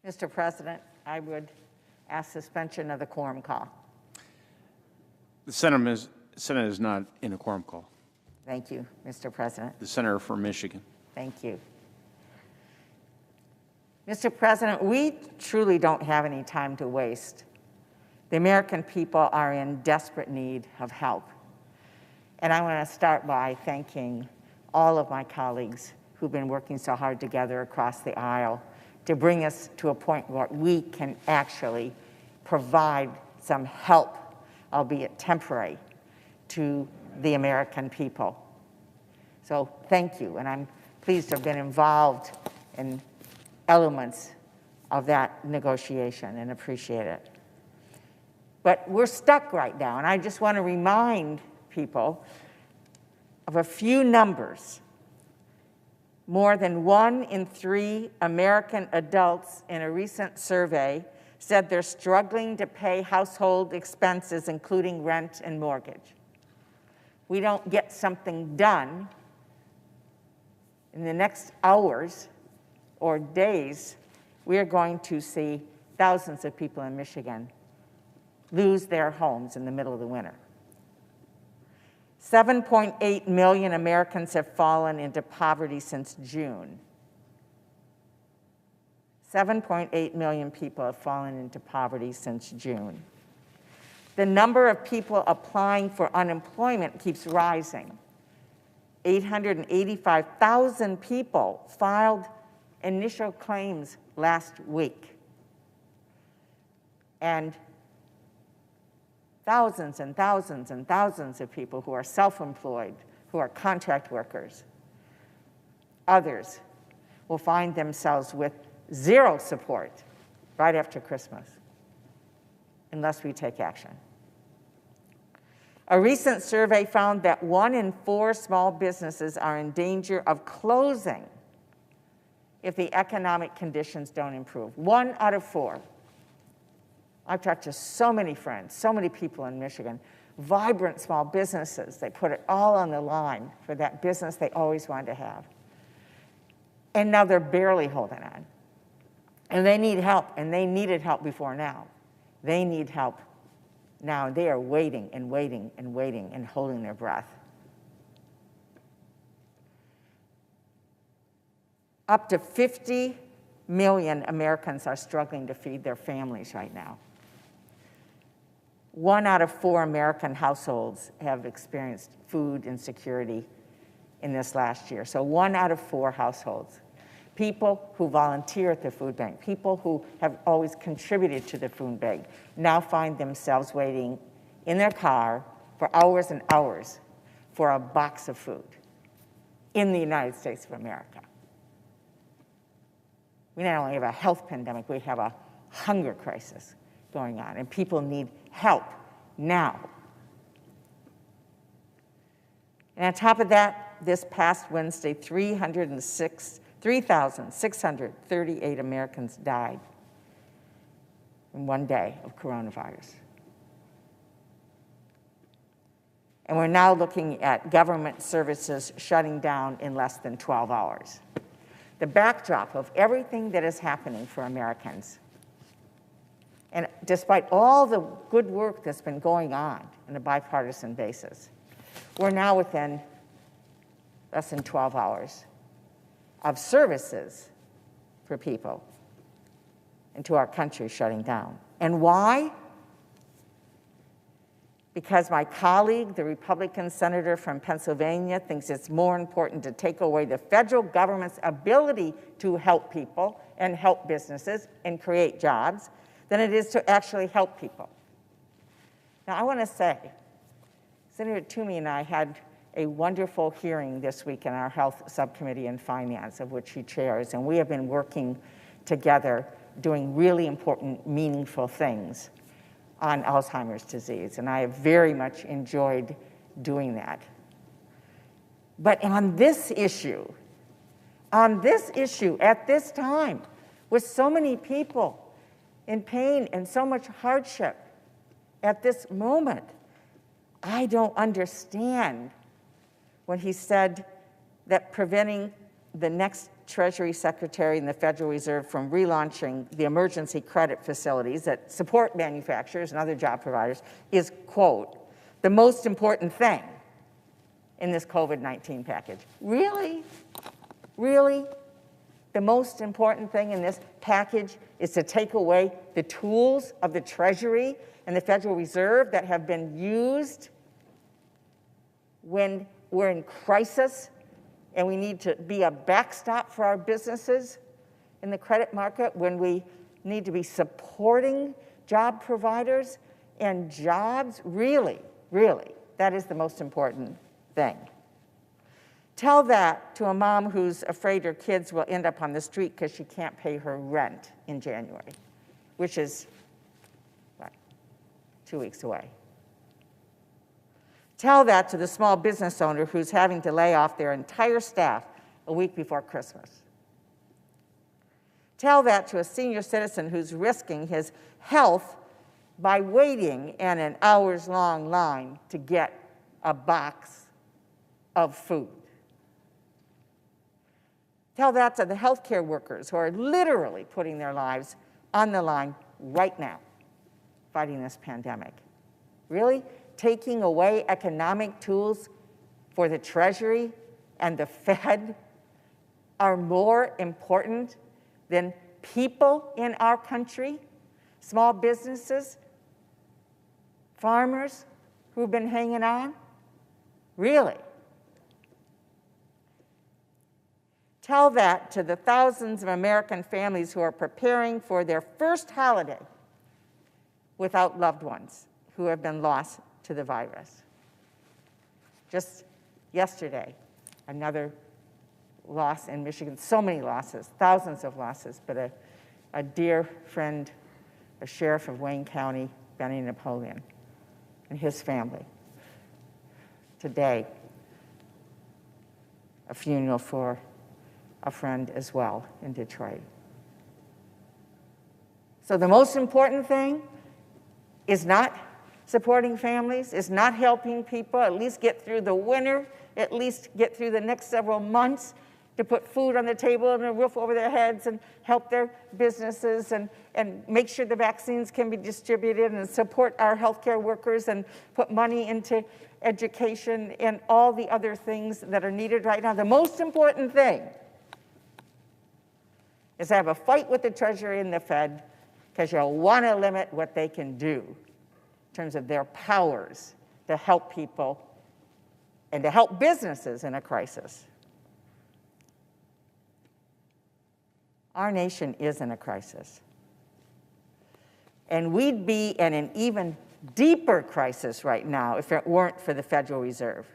Mr. President, I would ask suspension of the quorum call. The Senate is not in a quorum call. Thank you, Mr. President. The senator from Michigan. Thank you. Mr. President, we truly don't have any time to waste. The American people are in desperate need of help. And I want to start by thanking all of my colleagues who've been working so hard together across the aisle to bring us to a point where we can actually provide some help, albeit temporary, to the American people. So thank you, and I'm pleased to have been involved in elements of that negotiation and appreciate it. But we're stuck right now, and I just want to remind people of a few numbers. More than 1 in 3 American adults in a recent survey said they're struggling to pay household expenses, including rent and mortgage. We don't get something done in the next hours or days, we are going to see thousands of people in Michigan lose their homes in the middle of the winter. 7.8 million Americans have fallen into poverty since June. 7.8 million people have fallen into poverty since June. The number of people applying for unemployment keeps rising. 885,000 people filed initial claims last week. And thousands and thousands and thousands of people who are self-employed, who are contract workers, others will find themselves with zero support right after Christmas, unless we take action. A recent survey found that 1 in 4 small businesses are in danger of closing if the economic conditions don't improve. 1 out of 4. I've talked to so many friends, so many people in Michigan, vibrant small businesses. They put it all on the line for that business they always wanted to have. And now they're barely holding on. And they need help, and they needed help before now. They need help now. They are waiting and waiting and waiting and holding their breath. Up to 50 million Americans are struggling to feed their families right now. 1 out of 4 American households have experienced food insecurity in this last year. So 1 out of 4 households. People who volunteer at the food bank, people who have always contributed to the food bank, now find themselves waiting in their car for hours and hours for a box of food in the United States of America. We not only have a health pandemic, we have a hunger crisis going on, and people need help now. And on top of that, this past Wednesday, 3,638 Americans died in one day of coronavirus. And we're now looking at government services shutting down in less than 12 hours. The backdrop of everything that is happening for Americans, and despite all the good work that's been going on a bipartisan basis, we're now within less than 12 hours of services for people and to our country shutting down. And why? Because my colleague, the Republican senator from Pennsylvania, thinks it's more important to take away the federal government's ability to help people and help businesses and create jobs than it is to actually help people. Now, I want to say, Senator Toomey and I had a wonderful hearing this week in our Health Subcommittee and Finance, of which he chairs, and we have been working together doing really important, meaningful things on Alzheimer's disease, and I have very much enjoyed doing that. But on this issue, at this time, with so many people in pain and so much hardship at this moment, I don't understand when he said that preventing the next Treasury Secretary and the Federal Reserve from relaunching the emergency credit facilities that support manufacturers and other job providers is, quote, the most important thing in this COVID-19 package. Really? Really? The most important thing in this package is to take away the tools of the Treasury and the Federal Reserve that have been used when we're in crisis and we need to be a backstop for our businesses in the credit market, when we need to be supporting job providers and jobs. Really, really, that is the most important thing. Tell that to a mom who's afraid her kids will end up on the street because she can't pay her rent in January, which is, what, 2 weeks away. Tell that to the small business owner who's having to lay off their entire staff a week before Christmas. Tell that to a senior citizen who's risking his health by waiting in an hours-long line to get a box of food. Tell that to the healthcare workers who are literally putting their lives on the line right now, fighting this pandemic. Really? Taking away economic tools for the Treasury and the Fed are more important than people in our country, small businesses, farmers who've been hanging on? Really? Tell that to the thousands of American families who are preparing for their first holiday without loved ones who have been lost to the virus. Just yesterday, another loss in Michigan, so many losses, thousands of losses, but a dear friend, a sheriff of Wayne County, Benny Napoleon, and his family. Today, a funeral for a friend as well in Detroit. So the most important thing is not supporting families, is not helping people at least get through the winter, at least get through the next several months, to put food on the table and a roof over their heads and help their businesses and make sure the vaccines can be distributed and support our healthcare workers and put money into education and all the other things that are needed right now. The most important thing is to have a fight with the Treasury and the Fed, because you'll want to limit what they can do in terms of their powers to help people and to help businesses in a crisis. Our nation is in a crisis. And we'd be in an even deeper crisis right now if it weren't for the Federal Reserve.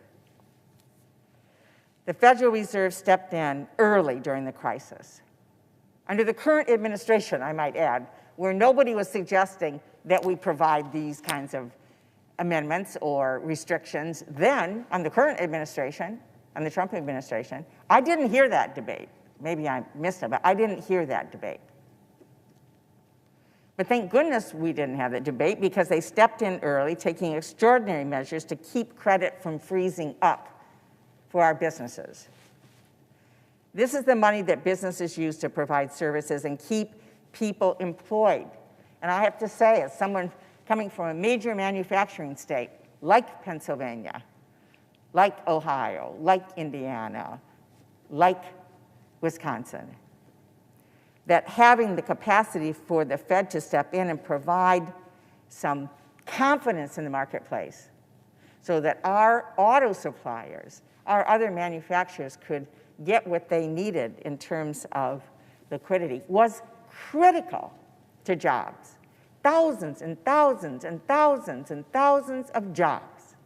The Federal Reserve stepped in early during the crisis. Under the current administration, I might add, where nobody was suggesting that we provide these kinds of amendments or restrictions, then, on the current administration, on the Trump administration, I didn't hear that debate. Maybe I missed it, but I didn't hear that debate. But thank goodness we didn't have that debate, because they stepped in early, taking extraordinary measures to keep credit from freezing up for our businesses. This is the money that businesses use to provide services and keep people employed. And I have to say, as someone coming from a major manufacturing state like Pennsylvania, like Ohio, like Indiana, like Wisconsin, that having the capacity for the Fed to step in and provide some confidence in the marketplace so that our auto suppliers, our other manufacturers could get what they needed in terms of liquidity was critical to jobs. Thousands and thousands and thousands and thousands of jobs.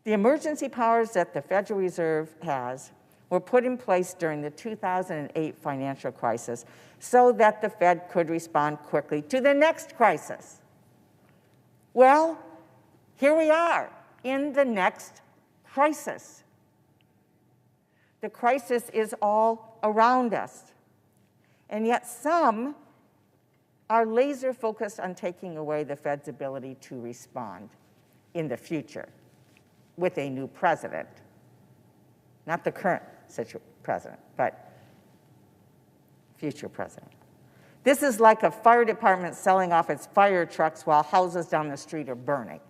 The emergency powers that the Federal Reserve has were put in place during the 2008 financial crisis so that the Fed could respond quickly to the next crisis. Well, here we are in the next crisis. The crisis is all around us. And yet some are laser focused on taking away the Fed's ability to respond in the future with a new president. not the current president, but future president. This is like a fire department selling off its fire trucks while houses down the street are burning.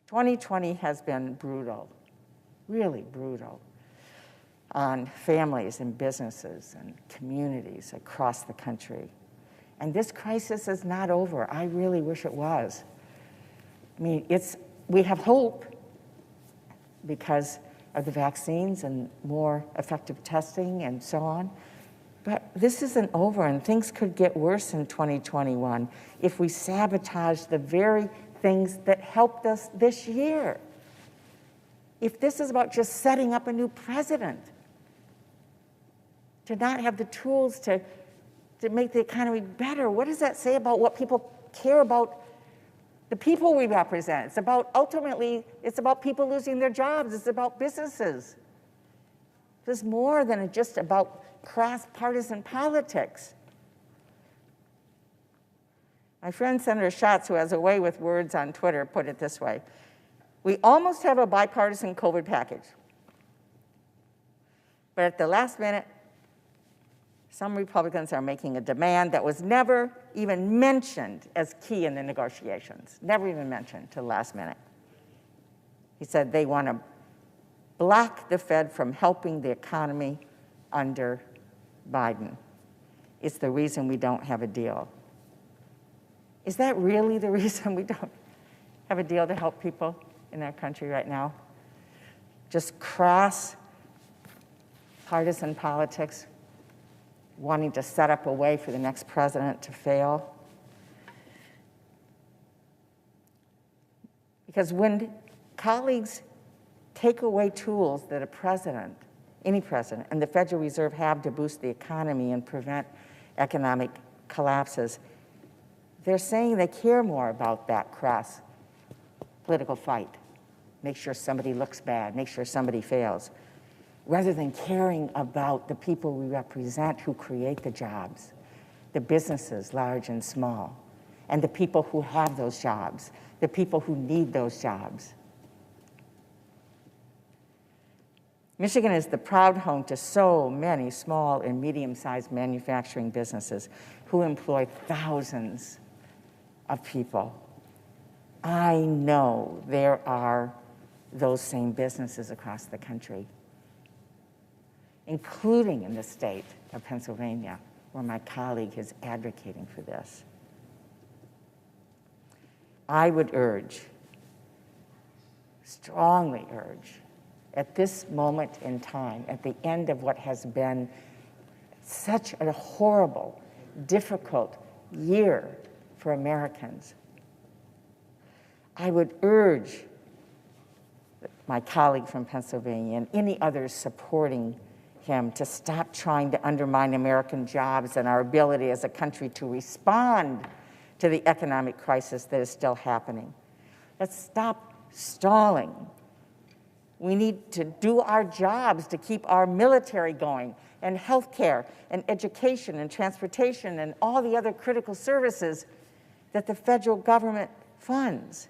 2020 has been brutal, really brutal, on families and businesses and communities across the country. And this crisis is not over. I really wish it was. I mean, we have hope because of the vaccines and more effective testing and so on. But this isn't over, and things could get worse in 2021 if we sabotage the very things that helped us this year. If this is about just setting up a new president, to not have the tools to make the economy better, what does that say about what people care about the people we represent? It's about, ultimately, it's about people losing their jobs. It's about businesses. It's more than just about crass partisan politics. My friend Senator Schatz, who has a way with words on Twitter, put it this way: we almost have a bipartisan COVID package. But at the last minute, some Republicans are making a demand that was never even mentioned as key in the negotiations, never even mentioned till the last minute. He said they want to block the Fed from helping the economy under Biden. It's the reason we don't have a deal. Is that really the reason we don't have a deal to help people in our country right now? Just crass partisan politics, wanting to set up a way for the next president to fail? Because when colleagues take away tools that a president, any president, and the Federal Reserve have to boost the economy and prevent economic collapses, they're saying they care more about that crass political fight. Make sure somebody looks bad, make sure somebody fails, rather than caring about the people we represent who create the jobs, the businesses, large and small, and the people who have those jobs, the people who need those jobs. Michigan is the proud home to so many small and medium-sized manufacturing businesses who employ thousands of people. I know there are those same businesses across the country, including in the state of Pennsylvania, where my colleague is advocating for this. I would urge, strongly urge, at this moment in time, at the end of what has been such a horrible, difficult year for Americans, I would urge my colleague from Pennsylvania and any others supporting him to stop trying to undermine American jobs and our ability as a country to respond to the economic crisis that is still happening. Let's stop stalling. We need to do our jobs to keep our military going, and healthcare, and education, and transportation, and all the other critical services that the federal government funds.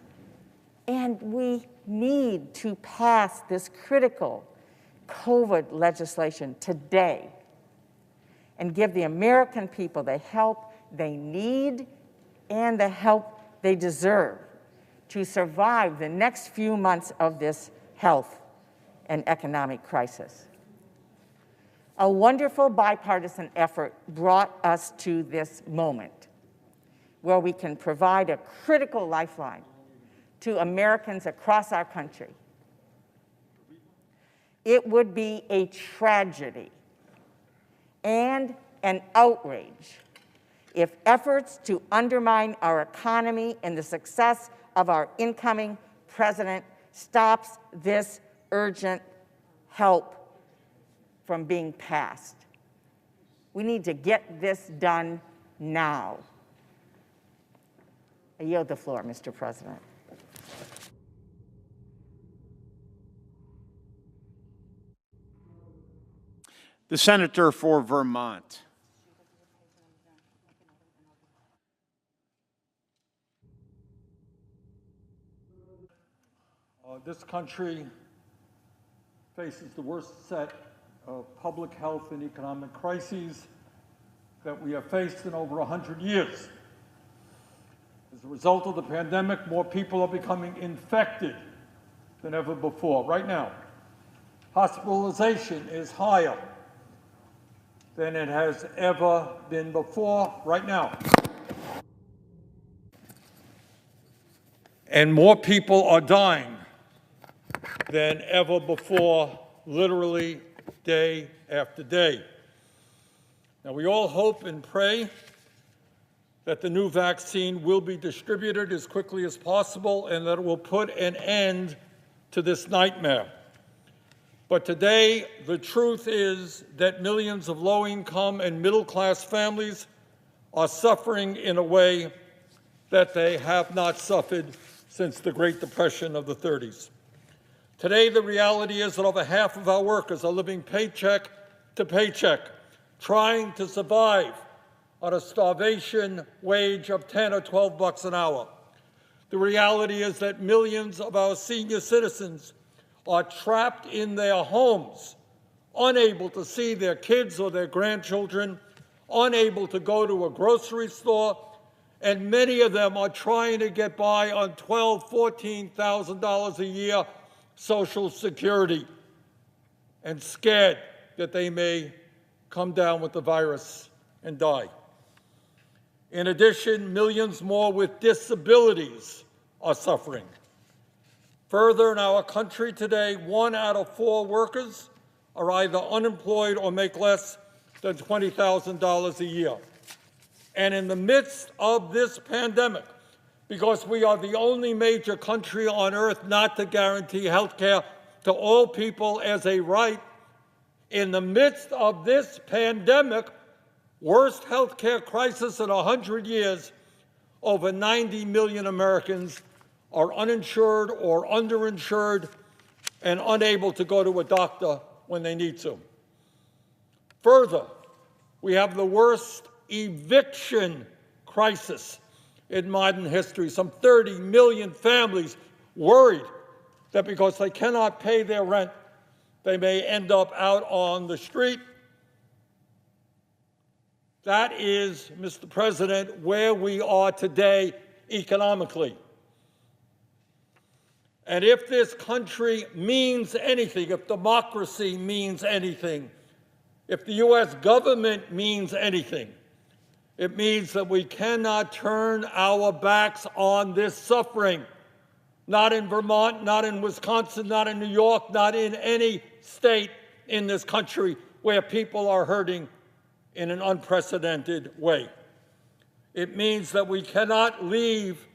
And we need to pass this critical COVID legislation today and give the American people the help they need and the help they deserve to survive the next few months of this health and economic crisis. A wonderful bipartisan effort brought us to this moment where we can provide a critical lifeline to Americans across our country. It would be a tragedy and an outrage if efforts to undermine our economy and the success of our incoming president stops this urgent help from being passed. We need to get this done now. I yield the floor, Mr. President. The senator for Vermont. This country faces the worst set of public health and economic crises that we have faced in over 100 years. As a result of the pandemic, more people are becoming infected than ever before. Right now, hospitalization is higher than it has ever been before. Right now. And more people are dying than ever before, literally day after day. Now, we all hope and pray that the new vaccine will be distributed as quickly as possible and that it will put an end to this nightmare. But today, the truth is that millions of low-income and middle-class families are suffering in a way that they have not suffered since the Great Depression of the 30s. Today, the reality is that over half of our workers are living paycheck to paycheck, trying to survive on a starvation wage of 10 or 12 bucks an hour. The reality is that millions of our senior citizens are trapped in their homes, unable to see their kids or their grandchildren, unable to go to a grocery store, and many of them are trying to get by on $12,000, $14,000 a year Social Security and scared that they may come down with the virus and die. In addition, millions more with disabilities are suffering. Further, in our country today, 1 out of 4 workers are either unemployed or make less than $20,000 a year. And in the midst of this pandemic, because we are the only major country on earth not to guarantee health care to all people as a right, in the midst of this pandemic, worst health care crisis in 100 years, over 90 million Americans are uninsured or underinsured and unable to go to a doctor when they need to. Further, we have the worst eviction crisis in modern history. Some 30 million families worried that because they cannot pay their rent, they may end up out on the street. That is, Mr. President, where we are today economically. And if this country means anything, if democracy means anything, if the U.S. government means anything, it means that we cannot turn our backs on this suffering. Not in Vermont, not in Wisconsin, not in New York, not in any state in this country where people are hurting in an unprecedented way. It means that we cannot leave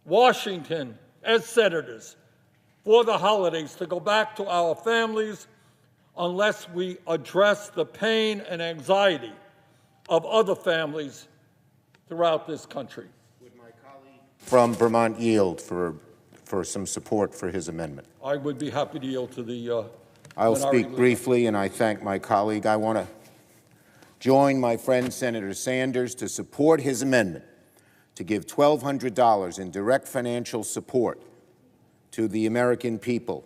Washington as senators for the holidays to go back to our families unless we address the pain and anxiety of other families throughout this country. Would my colleague from Vermont yield for some support for his amendment? I would be happy to yield to the I'll speak briefly, and I thank my colleague. I want to join my friend Senator Sanders to support his amendment to give $1,200 in direct financial support to the American people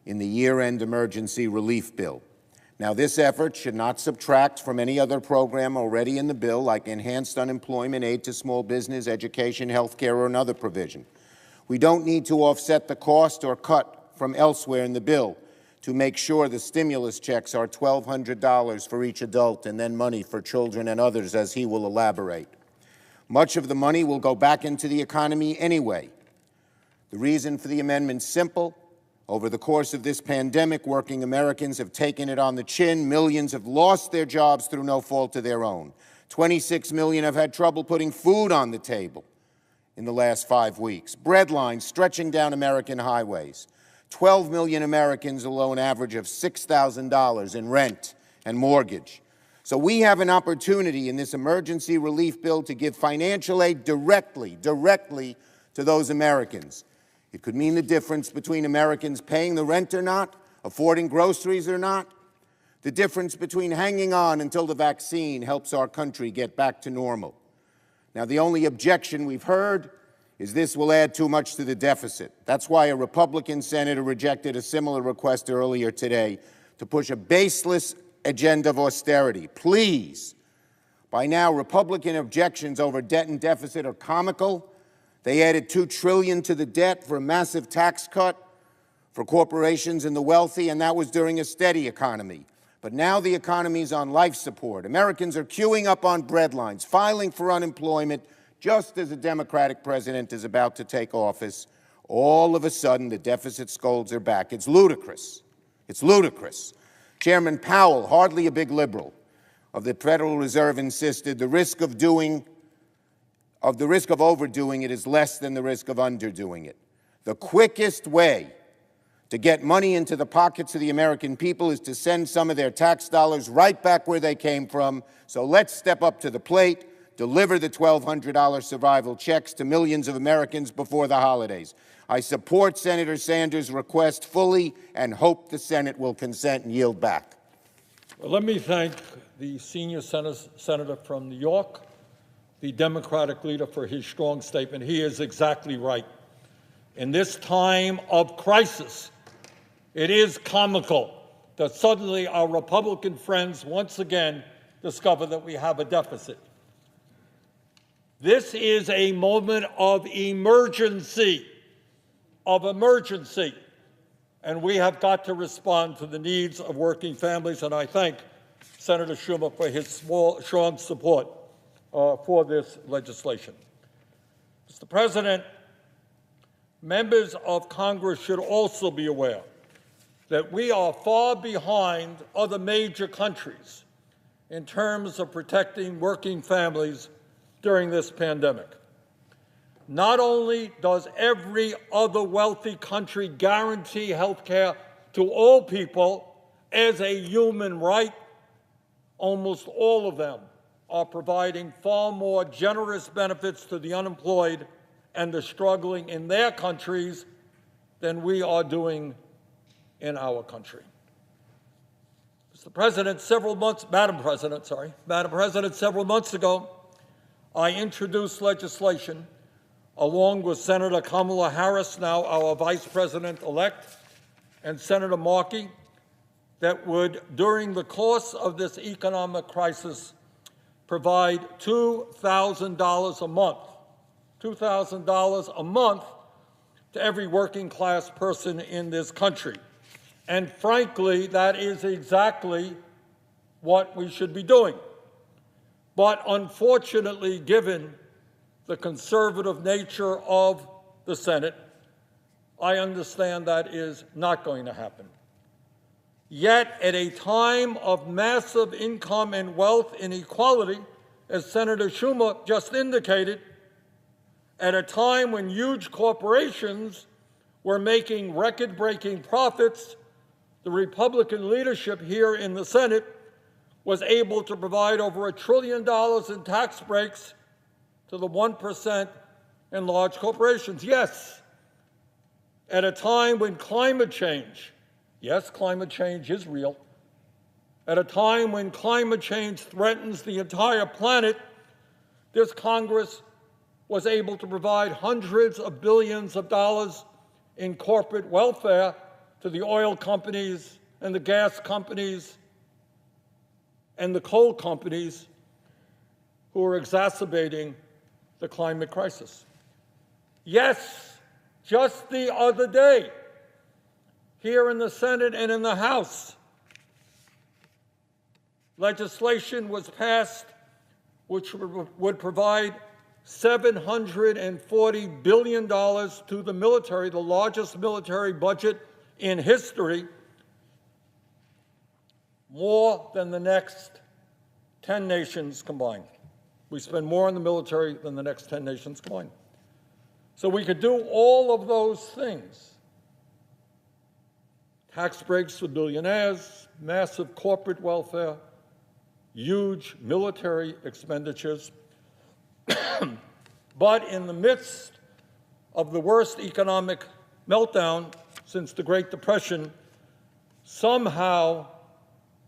in the year-end emergency relief bill. Now, this effort should not subtract from any other program already in the bill, like enhanced unemployment, aid to small business, education, health care, or another provision. We don't need to offset the cost or cut from elsewhere in the bill to make sure the stimulus checks are $1,200 for each adult and then money for children and others, as he will elaborate. Much of the money will go back into the economy anyway. The reason for the amendment is simple. Over the course of this pandemic, working Americans have taken it on the chin. Millions have lost their jobs through no fault of their own. 26 million have had trouble putting food on the table in the last 5 weeks. Bread lines stretching down American highways. 12 million Americans owe an average of $6,000 in rent and mortgage. So we have an opportunity in this emergency relief bill to give financial aid directly to those Americans. It could mean the difference between Americans paying the rent or not, affording groceries or not, the difference between hanging on until the vaccine helps our country get back to normal. Now, the only objection we've heard is this will add too much to the deficit. That's why a Republican senator rejected a similar request earlier today to push a baseless agenda of austerity. Please, by now, Republican objections over debt and deficit are comical. They added $2 trillion to the debt for a massive tax cut for corporations and the wealthy, and that was during a steady economy. But now the economy is on life support. Americans are queuing up on breadlines, filing for unemployment, just as a Democratic president is about to take office. All of a sudden, the deficit scolds are back. It's ludicrous. It's ludicrous. Chairman Powell, hardly a big liberal, of the Federal Reserve insisted the risk of overdoing it is less than the risk of underdoing it. The quickest way to get money into the pockets of the American people is to send some of their tax dollars right back where they came from. So let's step up to the plate, deliver the $1,200 survival checks to millions of Americans before the holidays. I support Senator Sanders' request fully and hope the Senate will consent and yield back. Well, let me thank the senior senator from New York, the Democratic leader, for his strong statement. He is exactly right. In this time of crisis, it is comical that suddenly our Republican friends once again discover that we have a deficit. This is a moment of emergency, and we have got to respond to the needs of working families, and I thank Senator Schumer for his strong support for this legislation. Mr. President, members of Congress should also be aware that we are far behind other major countries in terms of protecting working families during this pandemic. Not only does every other wealthy country guarantee health care to all people as a human right, almost all of them are providing far more generous benefits to the unemployed and the struggling in their countries than we are doing in our country. Mr. President, Madam President, several months ago, I introduced legislation along with Senator Kamala Harris, now our Vice President-elect, and Senator Markey, that would, during the course of this economic crisis, provide $2,000 a month, $2,000 a month to every working-class person in this country. And frankly, that is exactly what we should be doing. But unfortunately, given the conservative nature of the Senate, I understand that is not going to happen. Yet, at a time of massive income and wealth inequality, as Senator Schumer just indicated, at a time when huge corporations were making record-breaking profits, the Republican leadership here in the Senate was able to provide over $1 trillion in tax breaks to the 1% in large corporations. Yes, at a time when climate change, yes, climate change is real, at a time when climate change threatens the entire planet, this Congress was able to provide hundreds of billions of dollars in corporate welfare to the oil companies and the gas companies and the coal companies who are exacerbating the climate crisis. Yes, just the other day, here in the Senate and in the House, legislation was passed which would provide $740 billion to the military, the largest military budget in history, more than the next 10 nations combined. We spend more on the military than the next 10 nations combined. So we could do all of those things. Tax breaks for billionaires, massive corporate welfare, huge military expenditures. But in the midst of the worst economic meltdown since the Great Depression, somehow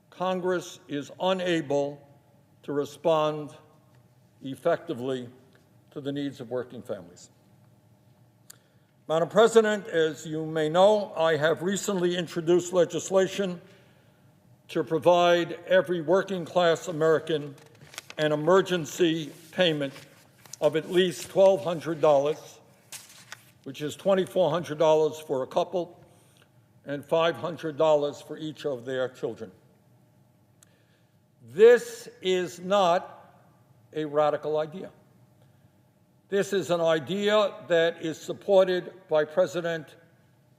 Congress is unable to respond effectively to the needs of working families. Madam President, as you may know, I have recently introduced legislation to provide every working-class American an emergency payment of at least $1,200, which is $2,400 for a couple and $500 for each of their children. This is not a radical idea. This is an idea that is supported by President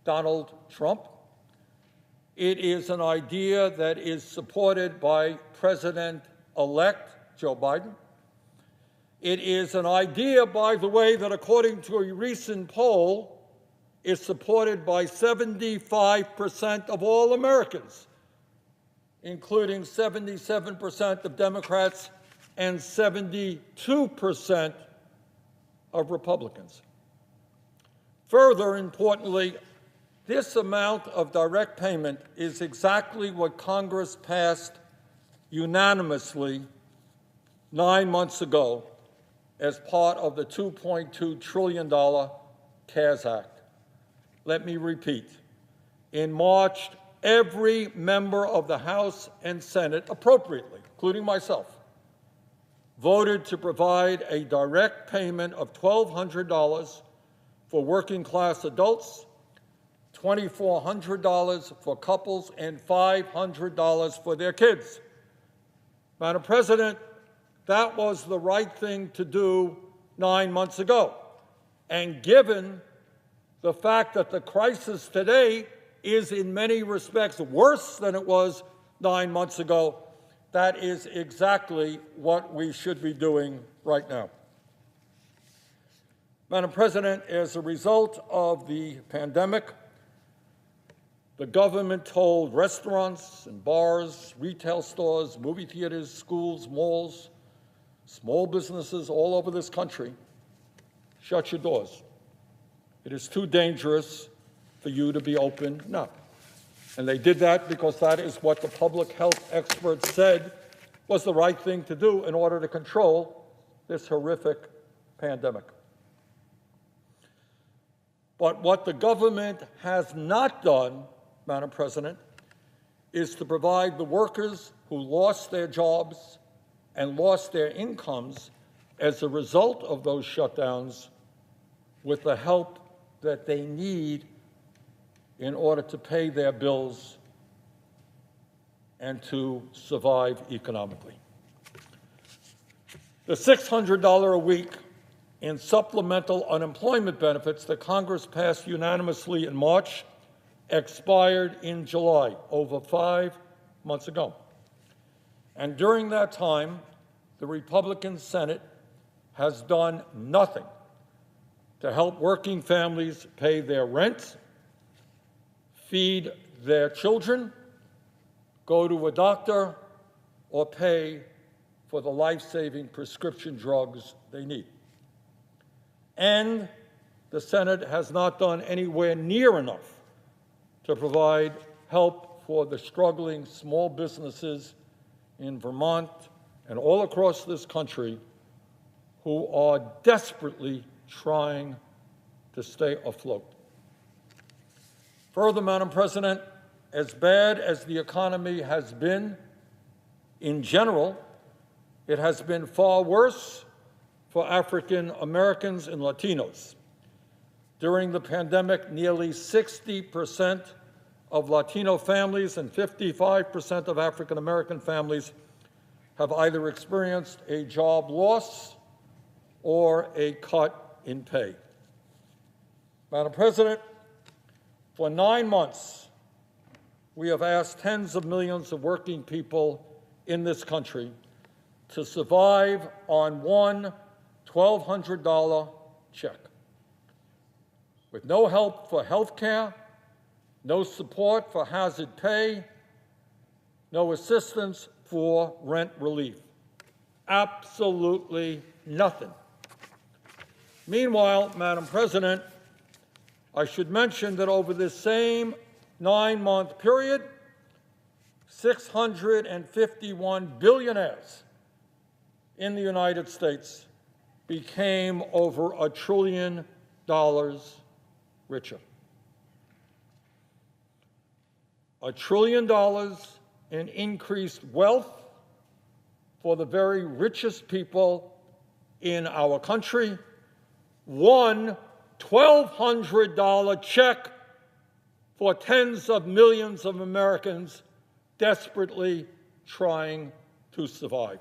Donald Trump. It is an idea that is supported by President-elect Joe Biden. It is an idea, by the way, that according to a recent poll is supported by 75% of all Americans, including 77% of Democrats and 72% of Republicans. Further importantly, this amount of direct payment is exactly what Congress passed unanimously 9 months ago as part of the $2.2 trillion CARES Act. Let me repeat. In March, every member of the House and Senate, appropriately, including myself, voted to provide a direct payment of $1,200 for working-class adults, $2,400 for couples, and $500 for their kids. Madam President, that was the right thing to do 9 months ago. And given the fact that the crisis today is in many respects worse than it was 9 months ago, that is exactly what we should be doing right now. Madam President, as a result of the pandemic, the government told restaurants and bars, retail stores, movie theaters, schools, malls, small businesses all over this country, shut your doors. It is too dangerous for you to be open now. And they did that because that is what the public health experts said was the right thing to do in order to control this horrific pandemic. But what the government has not done, Madam President, is to provide the workers who lost their jobs and lost their incomes as a result of those shutdowns with the help that they need in order to pay their bills and to survive economically. The $600 a week in supplemental unemployment benefits that Congress passed unanimously in March expired in July, over 5 months ago. And during that time, the Republican Senate has done nothing to help working families pay their rent, feed their children, go to a doctor, or pay for the life-saving prescription drugs they need. And the Senate has not done anywhere near enough to provide help for the struggling small businesses in Vermont and all across this country who are desperately trying to stay afloat. Further, Madam President, as bad as the economy has been in general, it has been far worse for African Americans and Latinos. During the pandemic, nearly 60% of Latino families and 55% of African American families have either experienced a job loss or a cut in pay. Madam President, for 9 months, we have asked tens of millions of working people in this country to survive on one $1,200 check, with no help for health care, no support for hazard pay, no assistance for rent relief. Absolutely nothing. Meanwhile, Madam President, I should mention that over this same 9-month period, 651 billionaires in the United States became over $1 trillion richer. $1 trillion in increased wealth for the very richest people in our country. One $1,200 check for tens of millions of Americans desperately trying to survive.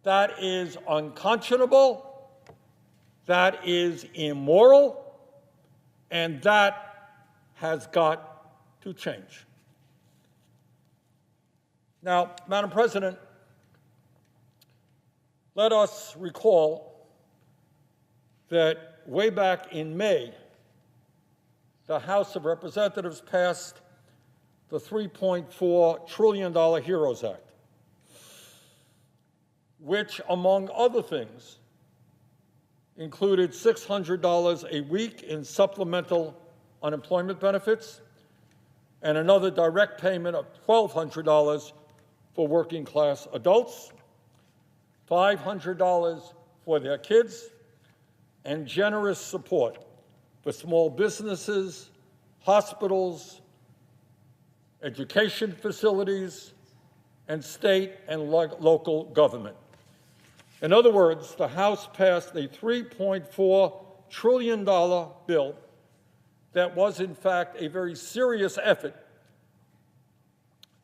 That is unconscionable, that is immoral, and that has got to change. Now, Madam President, let us recall that way back in May, the House of Representatives passed the $3.4 trillion HEROES Act, which, among other things, included $600 a week in supplemental unemployment benefits and another direct payment of $1,200 for working-class adults, $500 for their kids, and generous support for small businesses, hospitals, education facilities, and state and local government. In other words, the House passed a $3.4 trillion bill that was, in fact, a very serious effort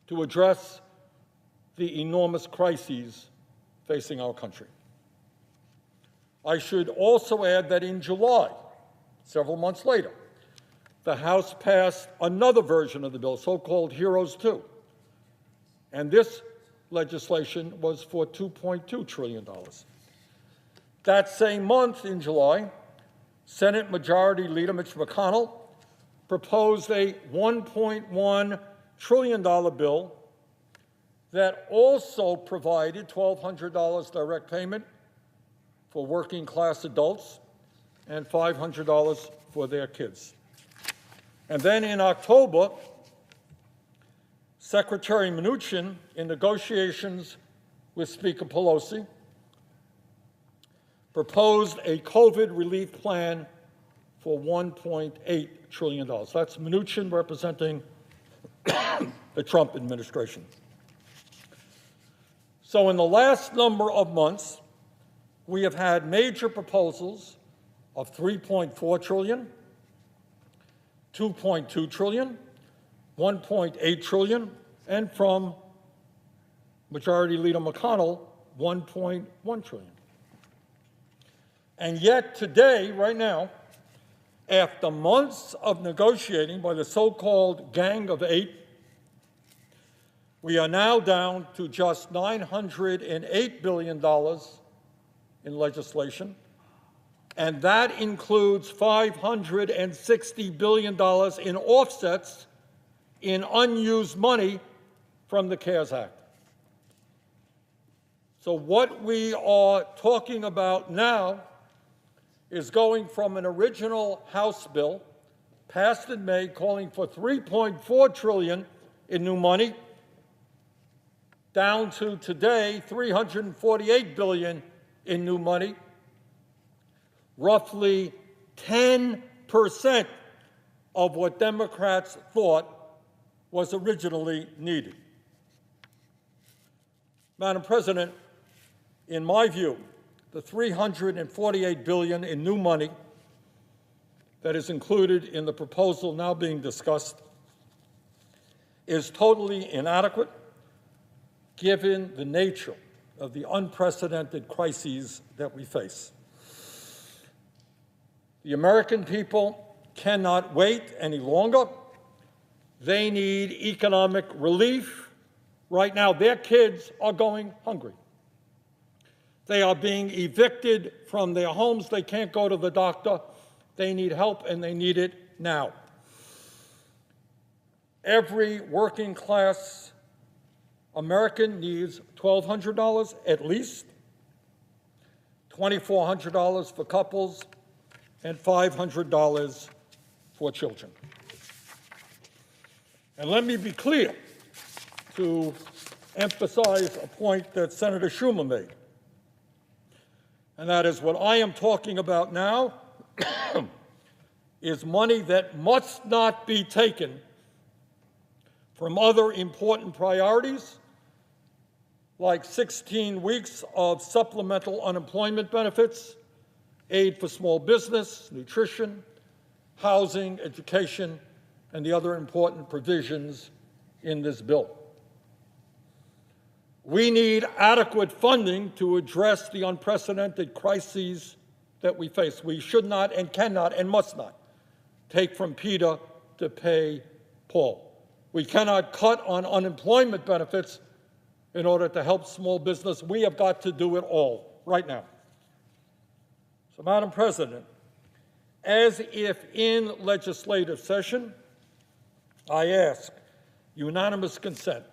to address the enormous crises facing our country. I should also add that in July, several months later, the House passed another version of the bill, so-called HEROES 2. And this legislation was for $2.2 trillion. That same month, in July, Senate Majority Leader Mitch McConnell proposed a $1.1 trillion bill that also provided $1,200 direct payment for working-class adults and $500 for their kids. And then in October, Secretary Mnuchin, in negotiations with Speaker Pelosi, proposed a COVID relief plan for $1.8 trillion. That's Mnuchin representing the Trump administration. So in the last number of months, we have had major proposals of $3.4 trillion, $2.2 trillion, $1.8 trillion, and from Majority Leader McConnell, $1.1 trillion. And yet today, right now, after months of negotiating by the so-called Gang of Eight, we are now down to just $908 billion in legislation, and that includes $560 billion in offsets in unused money from the CARES Act. So what we are talking about now is going from an original House bill passed in May calling for $3.4 trillion in new money down to today $348 billion in new money, roughly 10% of what Democrats thought was originally needed. Madam President, in my view, the $348 billion in new money that is included in the proposal now being discussed is totally inadequate given the nature of the unprecedented crises that we face. The American people cannot wait any longer. They need economic relief. Right now, their kids are going hungry. They are being evicted from their homes. They can't go to the doctor. They need help, and they need it now. Every working class American needs $1,200 at least, $2,400 for couples, and $500 for children. And let me be clear to emphasize a point that Senator Schumer made, and that is what I am talking about now is money that must not be taken from other important priorities, like 16 weeks of supplemental unemployment benefits, aid for small business, nutrition, housing, education, and the other important provisions in this bill. We need adequate funding to address the unprecedented crises that we face. We should not and cannot and must not take from Peter to pay Paul. We cannot cut on unemployment benefits in order to help small business. We have got to do it all right now. So, Madam President, as if in legislative session, I ask unanimous consent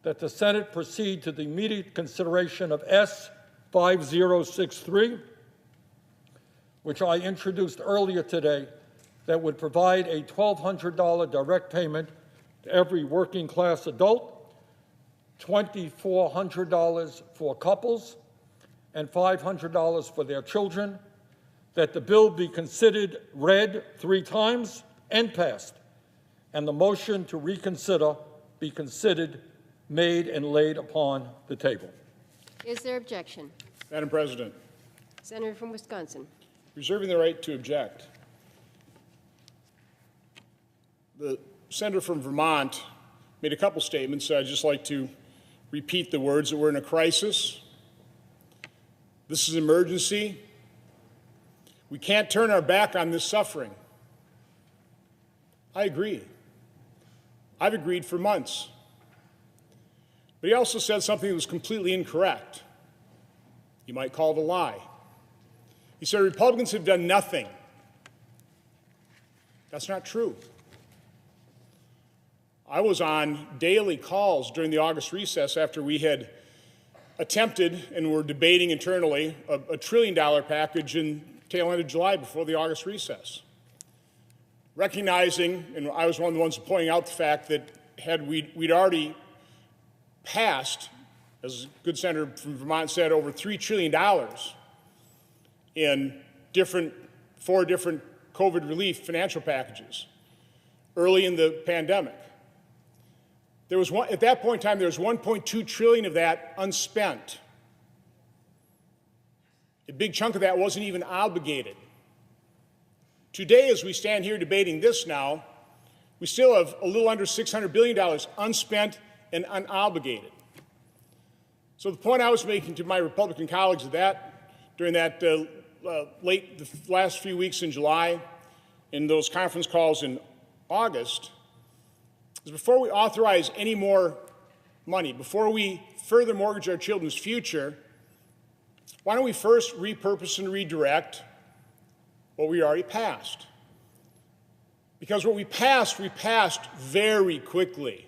that the Senate proceed to the immediate consideration of S 5063, which I introduced earlier today, that would provide a $1,200 direct payment to every working-class adult, $2,400 for couples, and $500 for their children, that the bill be considered read 3 times and passed, and the motion to reconsider be considered, made, and laid upon the table. Is there objection? Madam President, Senator from Wisconsin. reserving the right to object. The senator from Vermont made a couple statements. I'd just like to repeat the words that we're in a crisis. This is an emergency. We can't turn our back on this suffering. I agree. I've agreed for months. But he also said something that was completely incorrect. You might call it a lie. He said Republicans have done nothing. That's not true. I was on daily calls during the August recess after we had attempted and were debating internally a $1 trillion package in tail end of July before the August recess. Recognizing, and I was one of the ones pointing out the fact that we'd already passed, as a good senator from Vermont said, over $3 trillion in 4 different COVID relief financial packages early in the pandemic. There was at that point in time, there was $1.2 trillion of that unspent. A big chunk of that wasn't even obligated. Today, as we stand here debating this now, we still have a little under $600 billion unspent and unobligated. So the point I was making to my Republican colleagues during that the last few weeks in July, in those conference calls in August, is before we authorize any more money, before we further mortgage our children's future, why don't we first repurpose and redirect what we already passed? Because what we passed very quickly.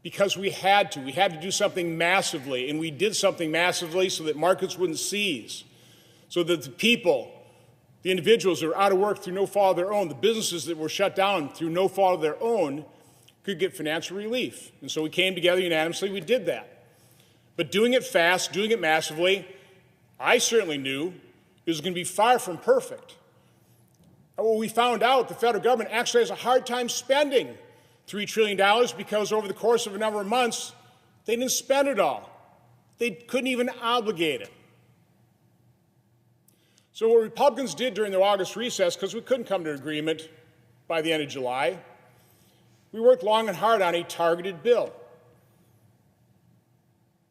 Because we had to. We had to do something massively, and we did something massively so that markets wouldn't seize, so that the people, the individuals that were out of work through no fault of their own, the businesses that were shut down through no fault of their own, could get financial relief. And so we came together unanimously, we did that. But doing it fast, doing it massively, I certainly knew it was going to be far from perfect. And when we found out the federal government actually has a hard time spending $3 trillion because over the course of a number of months, they didn't spend it all. They couldn't even obligate it. So what Republicans did during the August recess, because we couldn't come to an agreement by the end of July, we worked long and hard on a targeted bill.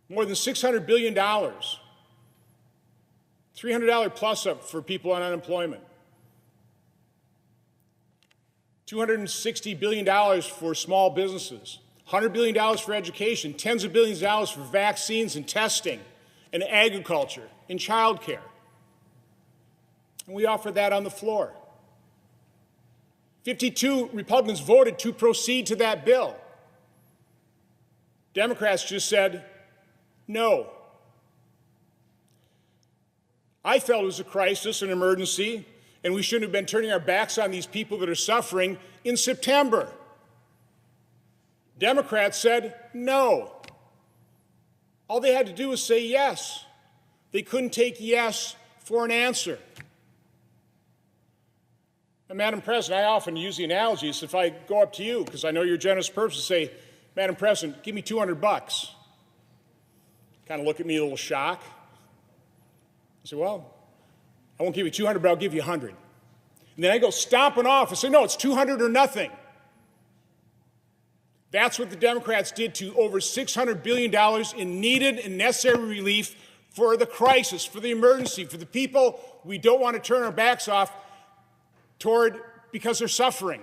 More than $600 billion, $300 plus up for people on unemployment, $260 billion for small businesses, $100 billion for education, tens of billions of dollars for vaccines and testing and agriculture and childcare. And we offered that on the floor. 52 Republicans voted to proceed to that bill. Democrats just said no. I felt it was a crisis, an emergency, and we shouldn't have been turning our backs on these people that are suffering in September. Democrats said no. All they had to do was say yes. They couldn't take yes for an answer. And Madam President, I often use the analogy is if I go up to you, because I know you're a generous person, say, Madam President, give me $200. Kind of look at me a little shocked. I say, well, I won't give you 200, but I'll give you 100. And then I go stomping off and say, no, it's 200 or nothing. That's what the Democrats did to over $600 billion in needed and necessary relief for the crisis, for the emergency, for the people we don't want to turn our backs off toward because they're suffering.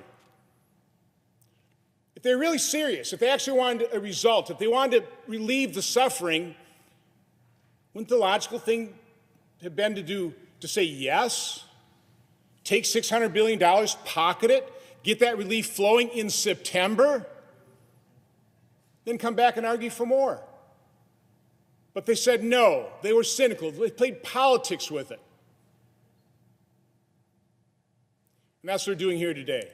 If they're really serious, if they actually wanted a result, if they wanted to relieve the suffering, wouldn't the logical thing have been to say yes, take $600 billion, pocket it, get that relief flowing in September, then come back and argue for more? But they said no. They were cynical. They played politics with it. And that's what they're doing here today.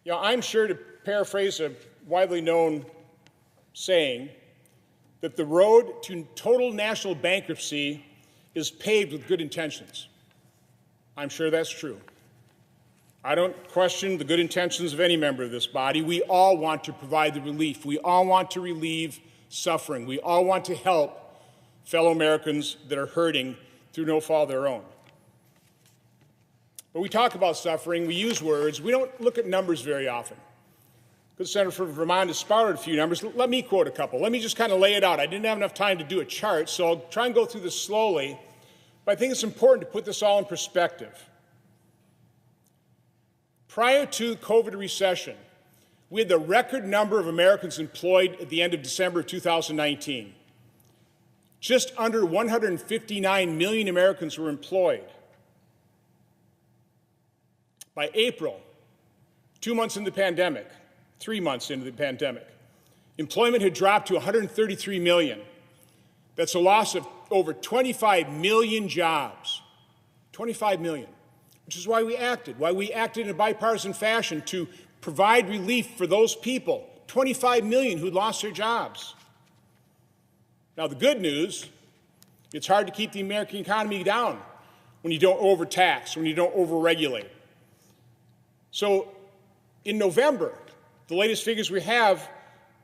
You know, I'm sure, to paraphrase a widely known saying, that the road to total national bankruptcy is paved with good intentions. I'm sure that's true. I don't question the good intentions of any member of this body. We all want to provide the relief. We all want to relieve suffering. We all want to help fellow Americans that are hurting through no fault of their own. But we talk about suffering, we use words, we don't look at numbers very often. Good Senator from Vermont has spouted a few numbers. Let me quote a couple. Let me just kind of lay it out. I didn't have enough time to do a chart, so I'll try and go through this slowly, but I think it's important to put this all in perspective. Prior to the COVID recession, we had the record number of Americans employed at the end of December of 2019. Just under 159 million Americans were employed. By April, 2 months into the pandemic, 3 months into the pandemic, employment had dropped to 133 million. That's a loss of over 25 million jobs. 25 million, which is why we acted in a bipartisan fashion to provide relief for those people, 25 million who lost their jobs. Now, the good news, it's hard to keep the American economy down when you don't overtax, when you don't overregulate. So in November, the latest figures we have,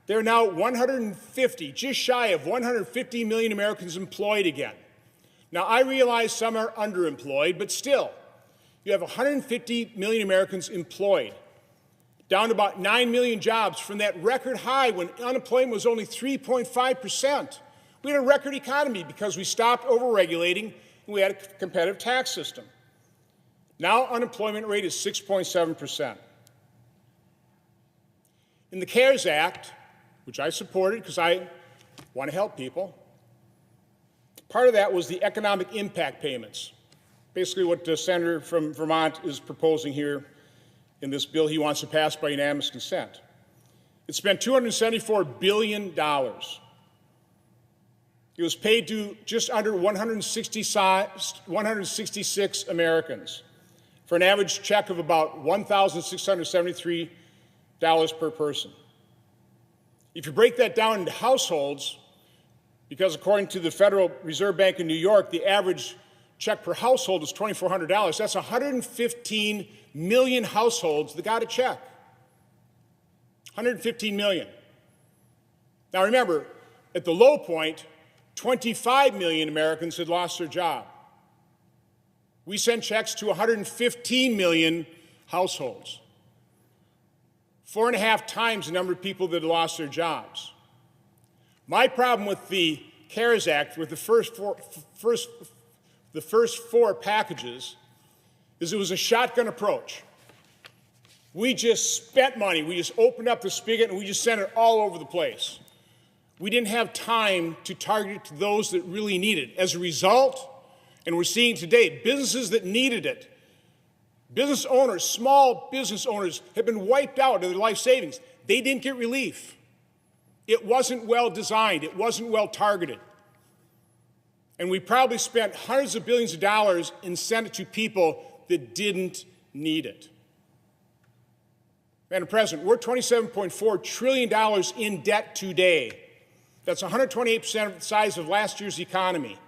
there are now 150, just shy of 150 million Americans employed again. Now, I realize some are underemployed, but still, you have 150 million Americans employed, down to about 9 million jobs from that record high when unemployment was only 3.5%. We had a record economy because we stopped overregulating and we had a competitive tax system. Now, unemployment rate is 6.7%. In the CARES Act, which I supported because I want to help people, part of that was the economic impact payments, basically what the senator from Vermont is proposing here in this bill he wants to pass by unanimous consent. It spent $274 billion. It was paid to just under 166 Americans for an average check of about $1,673 per person. If you break that down into households, because according to the Federal Reserve Bank in New York, the average check per household is $2,400. That's 115 million households that got a check. 115 million. Now remember, at the low point, 25 million Americans had lost their job. We sent checks to 115 million households. 4.5 times the number of people that lost their jobs. My problem with the CARES Act, with the first four packages, is it was a shotgun approach. We just spent money. We just opened up the spigot and we just sent it all over the place. We didn't have time to target it to those that really need it. As a result, and we're seeing today, businesses that needed it, business owners, small business owners, have been wiped out of their life savings. They didn't get relief. It wasn't well designed. It wasn't well targeted. And we probably spent hundreds of billions of dollars and sent it to people that didn't need it. Madam President, we're $27.4 trillion in debt today. That's 128% of the size of last year's economy.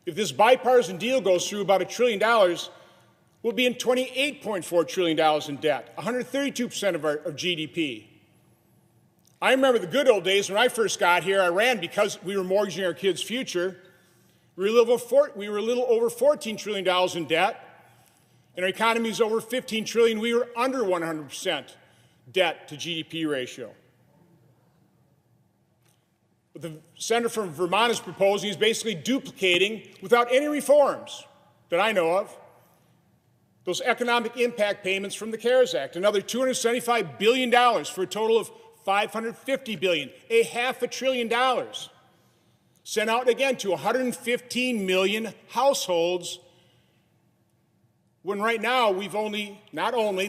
If this bipartisan deal goes through, about $1 trillion, we'll be in $28.4 trillion in debt, 132% of GDP. I remember the good old days when I first got here. I ran because we were mortgaging our kids' future. We were a little over $14 trillion in debt, and our economy is over $15 trillion. We were under 100% debt to GDP ratio. What the senator from Vermont is proposing is basically duplicating, without any reforms that I know of, those economic impact payments from the CARES Act, another $275 billion for a total of $550 billion, $500 billion, sent out again to 115 million households, when right now we've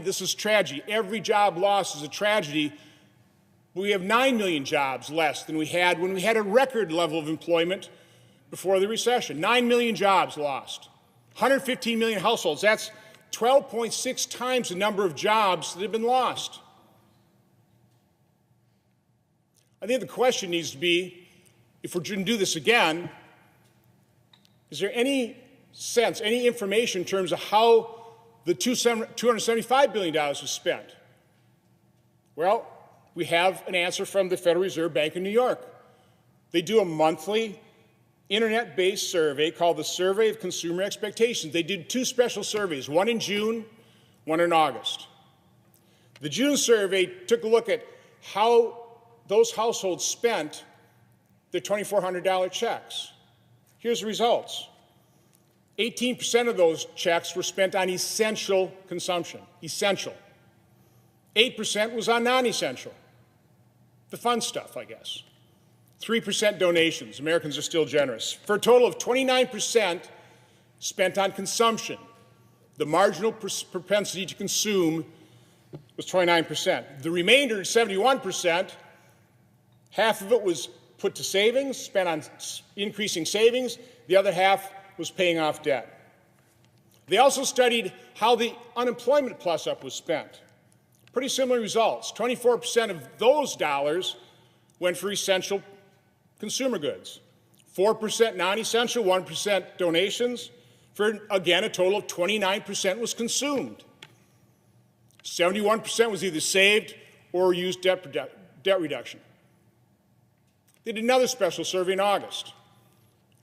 this is tragedy, every job lost is a tragedy, we have 9 million jobs less than we had when we had a record level of employment before the recession. 9 million jobs lost. 115 million households. That's 12.6 times the number of jobs that have been lost. I think the question needs to be, if we're going to do this again, is there any sense, any information in terms of how the $275 billion was spent? Well, we have an answer from the Federal Reserve Bank of New York. They do a monthly internet-based survey called the Survey of Consumer Expectations. They did 2 special surveys, one in June, one in August. The June survey took a look at how those households spent their $2,400 checks. Here's the results. 18% of those checks were spent on essential consumption, essential. 8% was on non-essential, the fun stuff, I guess. 3% donations. Americans are still generous. For a total of 29% spent on consumption. The marginal propensity to consume was 29%. The remainder, 71%, half of it was put to savings, spent on increasing savings. The other half was paying off debt. They also studied how the unemployment plus-up was spent. Pretty similar results. 24% of those dollars went for essential consumer goods. 4% non-essential, 1% donations. For, again, a total of 29% was consumed. 71% was either saved or used debt reduction. They did another special survey in August,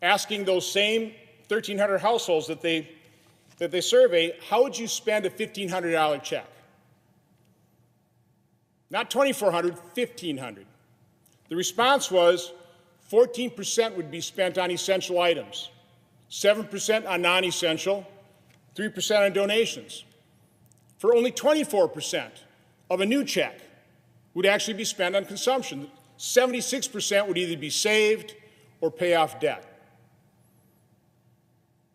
asking those same 1,300 households that they survey, how would you spend a $1,500 check? Not $2,400, $1,500. The response was 14% would be spent on essential items, 7% on non-essential, 3% on donations. For only 24% of a new check would actually be spent on consumption. 76% would either be saved or pay off debt.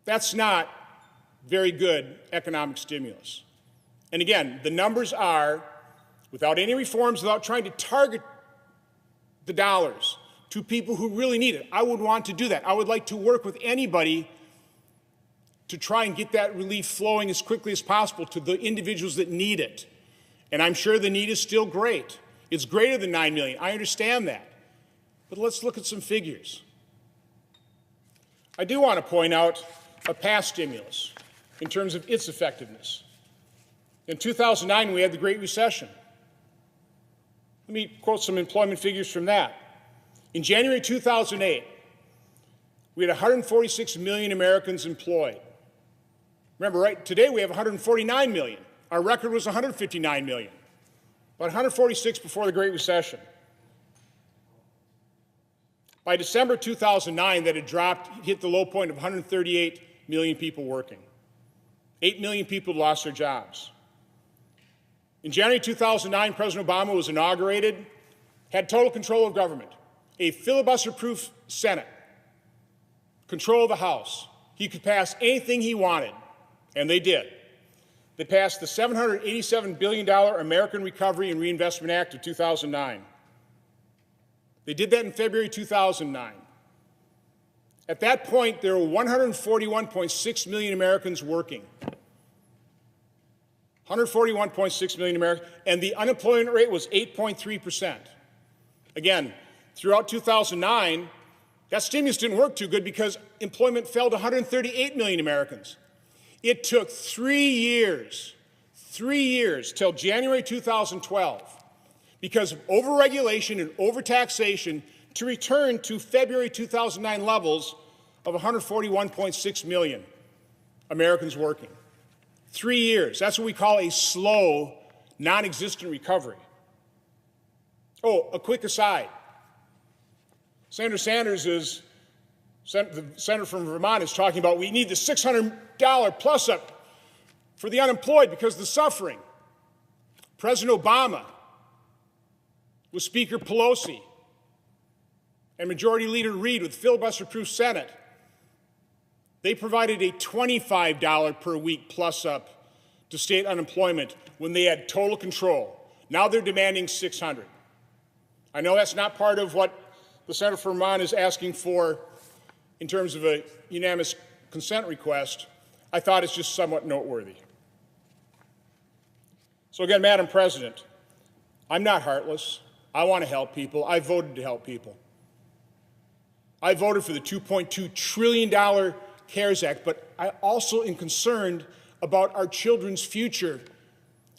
That's not very good economic stimulus. And again, the numbers are, without any reforms, without trying to target the dollars to people who really need it. I would want to do that. I would like to work with anybody to try and get that relief flowing as quickly as possible to the individuals that need it. And I'm sure the need is still great. It's greater than 9 million. I understand that. But let's look at some figures. I do want to point out a past stimulus in terms of its effectiveness. In 2009, we had the Great Recession. Let me quote some employment figures from that. In January 2008, we had 146 million Americans employed. Remember, right, today we have 149 million. Our record was 159 million, but 146 before the Great Recession. By December 2009, that had dropped, hit the low point of 138 million people working. 8 million people lost their jobs. In January 2009, President Obama was inaugurated, had total control of government, a filibuster-proof Senate, control of the House. He could pass anything he wanted, and they did. They passed the $787 billion American Recovery and Reinvestment Act of 2009. They did that in February 2009. At that point, there were 141.6 million Americans working. 141.6 million Americans, and the unemployment rate was 8.3%. Again, throughout 2009, that stimulus didn't work too good because employment fell to 138 million Americans. It took 3 years till January 2012, because of overregulation and overtaxation, to return to February 2009 levels of 141.6 million Americans working. 3 years. That's what we call a slow, non-existent recovery. Oh, a quick aside. Senator Sanders is, the senator from Vermont is talking about we need the $600 plus up for the unemployed because of the suffering. President Obama, with Speaker Pelosi and Majority Leader Reid with filibuster-proof Senate, they provided a $25 per week plus up to state unemployment when they had total control. Now they're demanding $600. I know that's not part of what the senator from Vermont is asking for in terms of a unanimous consent request. I thought it's just somewhat noteworthy. So again, Madam President, I'm not heartless. I want to help people. I voted to help people. I voted for the $2.2 trillion CARES Act, but I also am concerned about our children's future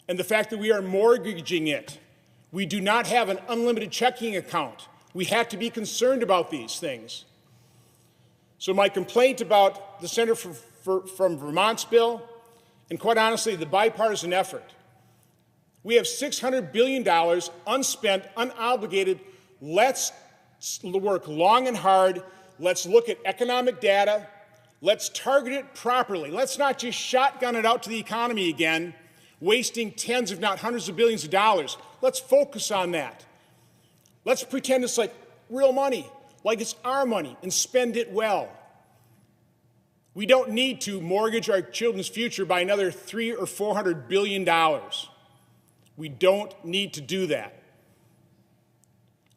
and the fact that we are mortgaging it. We do not have an unlimited checking account. We have to be concerned about these things. So my complaint about the senator from Vermont's bill, and quite honestly, the bipartisan effort, we have $600 billion unspent, unobligated. Let's work long and hard. Let's look at economic data. Let's target it properly. Let's not just shotgun it out to the economy again, wasting tens, if not hundreds of billions of dollars. Let's focus on that. Let's pretend it's like real money, like it's our money, and spend it well. We don't need to mortgage our children's future by another $300 or $400 billion. We don't need to do that.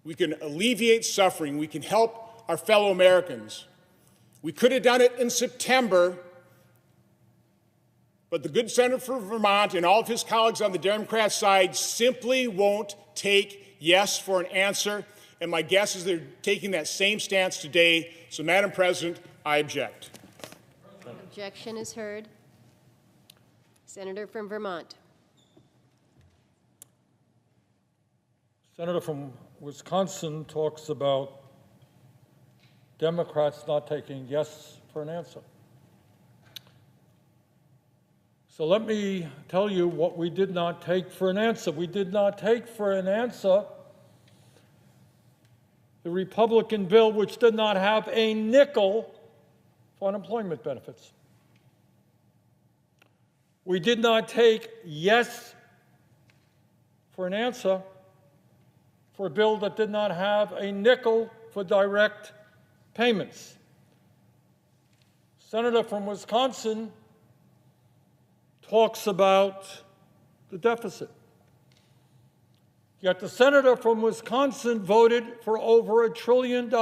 We can alleviate suffering. We can help our fellow Americans. We could have done it in September, but the good senator from Vermont and all of his colleagues on the Democrat side simply won't take yes for an answer, and my guess is they're taking that same stance today. So, Madam President, I object. Objection is heard. Senator from Vermont. Senator from Wisconsin talks about Democrats not taking yes for an answer. So let me tell you what we did not take for an answer. We did not take for an answer the Republican bill which did not have a nickel for unemployment benefits. We did not take yes for an answer for a bill that did not have a nickel for direct payments. Senator from Wisconsin talks about the deficit. Yet the senator from Wisconsin voted for over $1 trillion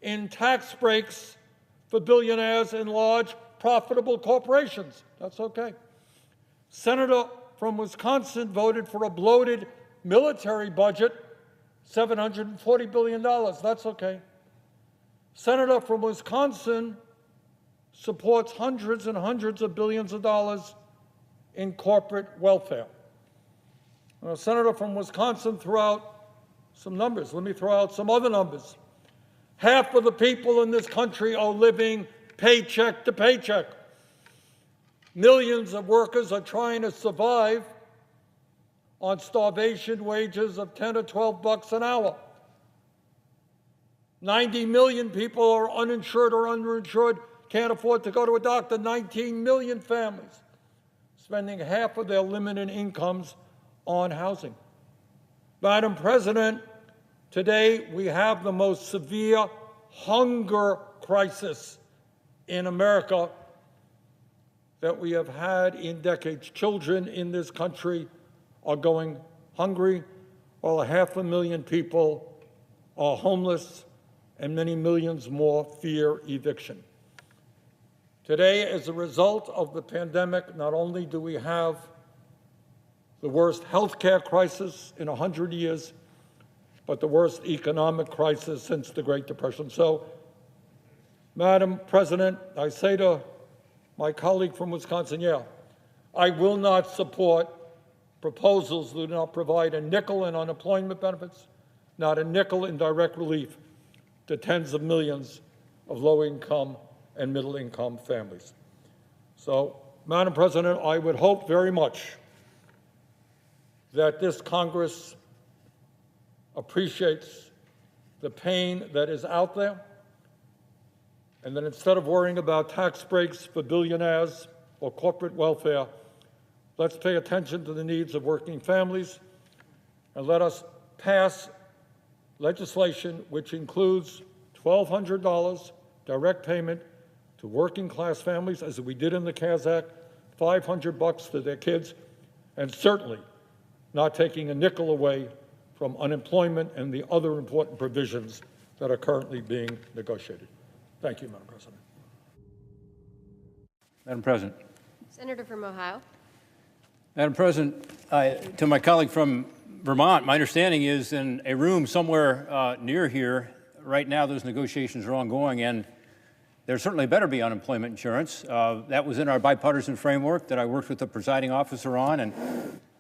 in tax breaks for billionaires and large profitable corporations. That's okay. Senator from Wisconsin voted for a bloated military budget, $740 billion. That's okay. Senator from Wisconsin supports hundreds and hundreds of billions of dollars in corporate welfare. A senator from Wisconsin threw out some numbers. Let me throw out some other numbers. Half of the people in this country are living paycheck to paycheck. Millions of workers are trying to survive on starvation wages of 10 or 12 bucks an hour. 90 million people are uninsured or underinsured, can't afford to go to a doctor. 19 million families spending half of their limited incomes on housing. Madam President, today we have the most severe hunger crisis in America that we have had in decades. Children in this country are going hungry, while 500,000 people are homeless, and many millions more fear eviction. Today, as a result of the pandemic, not only do we have the worst health care crisis in 100 years, but the worst economic crisis since the Great Depression. So, Madam President, I say to my colleague from Wisconsin, yeah, I will not support proposals that do not provide a nickel in unemployment benefits, not a nickel in direct relief to tens of millions of low-income and middle-income families. So, Madam President, I would hope very much that this Congress appreciates the pain that is out there, and that instead of worrying about tax breaks for billionaires or corporate welfare, let's pay attention to the needs of working families, and let us pass legislation which includes $1,200 direct payment to working class families, as we did in the CARES Act, $500 to their kids, and certainly not taking a nickel away from unemployment and the other important provisions that are currently being negotiated. Thank you, Madam President. Madam President. Senator from Ohio. Madam President, to my colleague from Vermont, my understanding is in a room somewhere near here, right now those negotiations are ongoing, and there certainly better be unemployment insurance. That was in our bipartisan framework that I worked with the presiding officer on,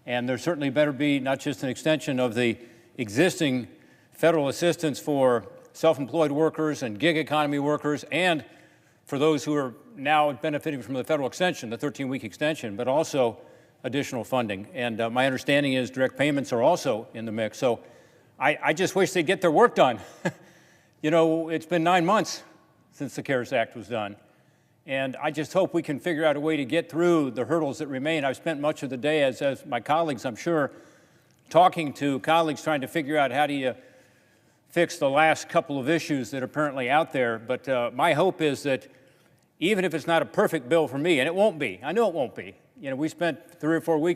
and there certainly better be not just an extension of the existing federal assistance for self-employed workers and gig economy workers, and for those who are now benefiting from the federal extension, the 13-week extension, but also additional funding. And my understanding is direct payments are also in the mix. So I just wish they'd get their work done. You know, it's been 9 months since the CARES Act was done. And I just hope we can figure out a way to get through the hurdles that remain. I've spent much of the day, as my colleagues, I'm sure, talking to colleagues trying to figure out how do you fix the last couple of issues that are apparently out there. But my hope is that even if it's not a perfect bill for me, and it won't be, I know it won't be. You know, we spent 3 or 4 weeks